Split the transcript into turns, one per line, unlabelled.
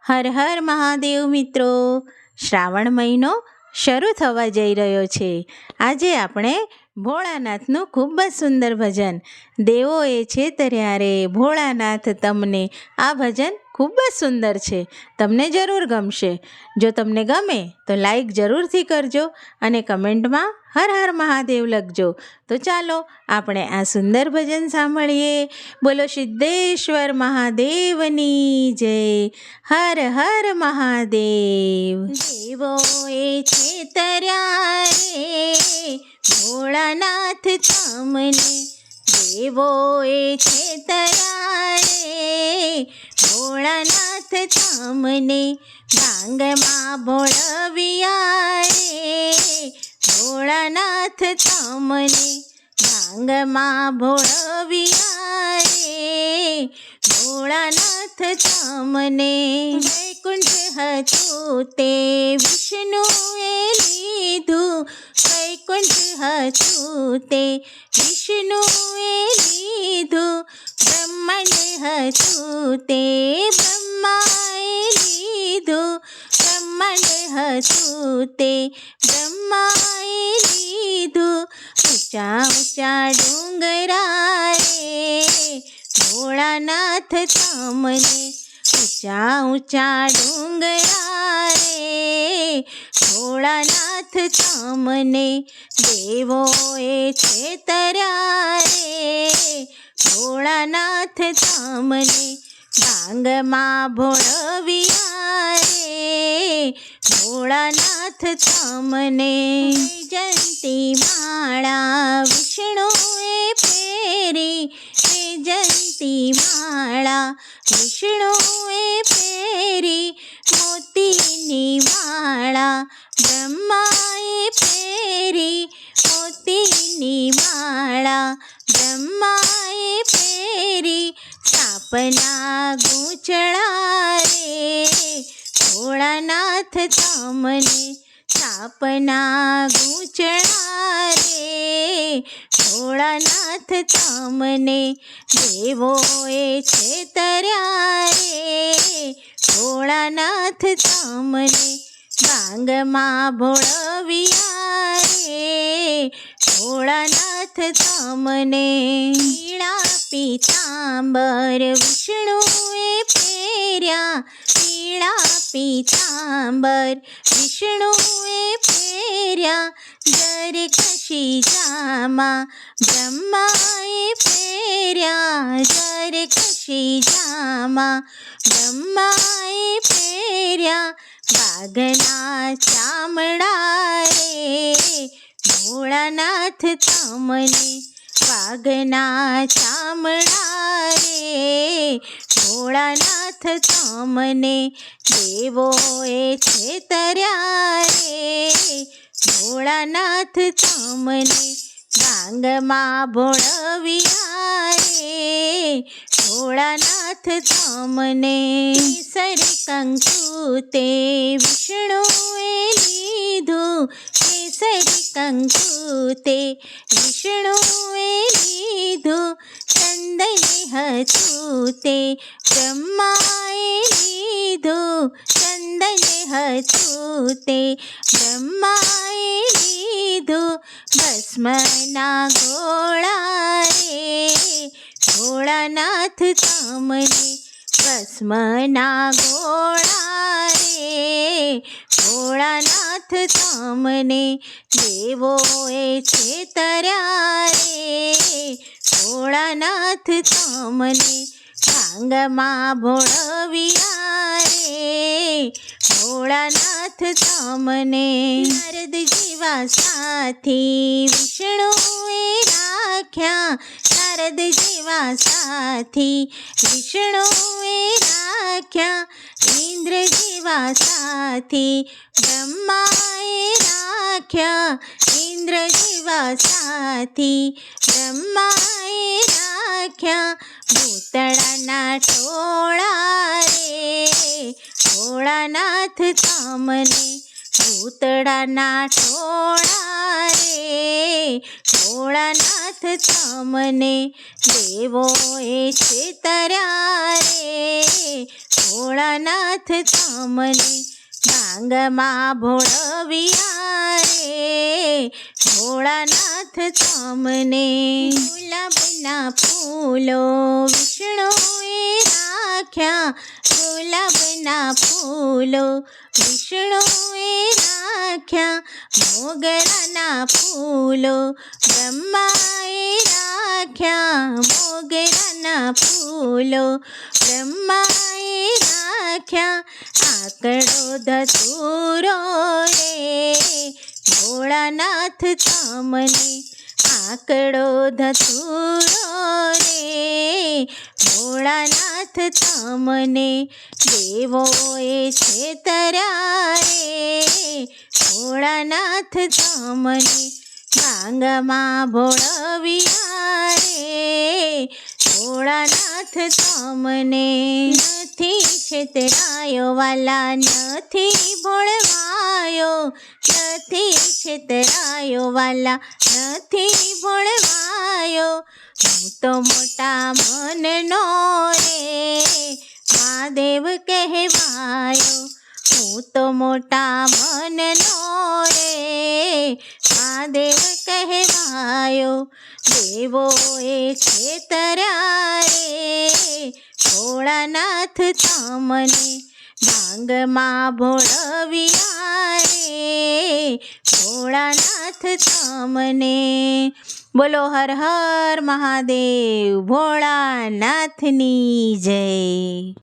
હર હર મહાદેવ મિત્રો, શ્રાવણ મહિનો શરૂ થવા જઈ રહ્યો છે. આજે આપણે ભોળાનાથનું ખૂબ જ સુંદર ભજન દેવોએ છેતર્યા રે ભોળાનાથ તમને, આ ભજન ખૂબ જ સુંદર છે. તમને જરૂર ગમશે. જો તમને ગમે તો લાઈક જરૂરથી કરજો અને કમેન્ટમાં હર હર મહાદેવ લખજો. તો ચાલો આપણે આ સુંદર ભજન સાંભળીએ. બોલો સિદ્ધેશ્વર મહાદેવની જય. હર હર મહાદેવ. દેવોએ છેતર્યા રે ભોળાનાથ તમને, દેવોએ છેતર્યા રે ભોળાનાથ તમને, ભાંગમાં ભોળવિયા રે ભોળાનાથ તમને, ભાંગમાં ભોળવિયા રે ભોળાનાથ તમને. વૈકુંઠ હતું તે વિષ્ણુએ લીધું, વૈકુંઠ હતું તે વિષ્ણુએ લીધું, બ્રહ્માંડ હતું તે બ્રહ્માએ લીધું, બ્રહ્માંડ હતું તે બ્રહ્માએ લીધું. ઊંચા ઊંચા ડુંગરા રે ભોળાનાથ તમને, ઊંચા ઊંચા ડુંગરા રે ભોળાનાથ તમને, દેવોએ છેતર્યા રે ભોળાનાથ તમને, ભાંગમાં ભોળવિયા રે ભોળાનાથ તમને. વૈજયંતી માળા વિષ્ણુએ ફેરી, વૈજયંતી માળા વિષ્ણુએ ફેરી, મોતીની માળા બ્રહ્માએ ફેરી, મોતીની માળા બ્રહ્માએ ફેરી. સાપના ગૂંચળા રે ભોળાનાથ તમને, સાપના ગૂંચળા રે ભોળાનાથ તમને, દેવોએ છેતર્યા રે ભોળાનાથ તમને, ભાંગમાં ભોળવિયા રે ભોળાનાથ તમને. પીળા પીતાંબર વિષ્ણુએ ફેર્યા, પીળા પીતાંબર વિષ્ણુએ ફેર્યા, જર ખસી જામા બ્રહ્માએ ફેર્યા, જર ખસી જામા બ્રહ્માએ ફેર્યા. વાઘના ચામડા રે ભોળાનાથ તમને, વાઘના ચામડા રે ભોળાનાથ તમને, દેવોએ છેતર્યા રે ભોળાનાથ તમને, ભાંગમાં ભોળવિયા રે ભોળાનાથ તમને. કેસરી કંકુ તે વિષ્ણુએ લીધું, કેસરી કંકુ તે વિષ્ણુએ લીધું, ચંદન હતું તે બ્રહ્માએ લીધું, ચંદન હતું તે બ્રહ્માએ લીધું. ભસ્મના ગોળા રે ભોળાનાથ તમને, ભસ્મના ગોળા રે ભોળાનાથ તમને, દેવોએ છેતર્યા રે ભોળાનાથ તમને, ભાંગમાં ભોળવિયા રે ભોળાનાથ તમને. નારદ જેવા સાથી વિષ્ણુએ રાખ્યા, નારદ જેવા સાથી વિષ્ણુએ રાખ્યા, ઇન્દ્ર જેવા સાથી બ્રહ્માએ રાખ્યા, ઇન્દ્ર જેવા સાથી બ્રહ્માએ રાખ્યા. ભૂતળાના ટોળા રે ભોળાનાથ તમને, ભૂતળાના ટોળા રે ભોળાનાથ તમને દેવોએ છેતર્યા રે ભોળાનાથ તમને ભાંગમાં ભોળવ્યા રે ભોળાનાથ તમને ગુલાબના ફૂલો વિષ્ણુએ રાખ્યા ગુલાબના ફૂલો વિષ્ણુએ રાખ્યા મોગરાના ફૂલો બ્રહ્માએ રાખ્યા મોગરાના ફૂલો બ્રહ્માએ રાખ્યા આકડો ધતુરો રે ભોળાનાથ તમને આકડો ધતુરો રે ભોળાનાથ તમને દેવોએ છેતર્યા રે ભોળાનાથ તમને ભાંગમાં ભોળવ્યા રે ભોળાનાથ તમને નથી છેતરાયો વાલા નથી ભોળવાયો નથી છેતરાયો વાલા નથી ભોળવાયો હું તો મોટા મનનો રે મહાદેવ કહેવાયો હું તો મોટા મનનો રે મહાદેવ કહેવાયો દેવોએ છેતર્યા રે ભોળાનાથ તમને ભાંગમાં ભોળવ્યા રે ભોળાનાથ તમને બોલો હર હર મહાદેવ ભોળાનાથની જય.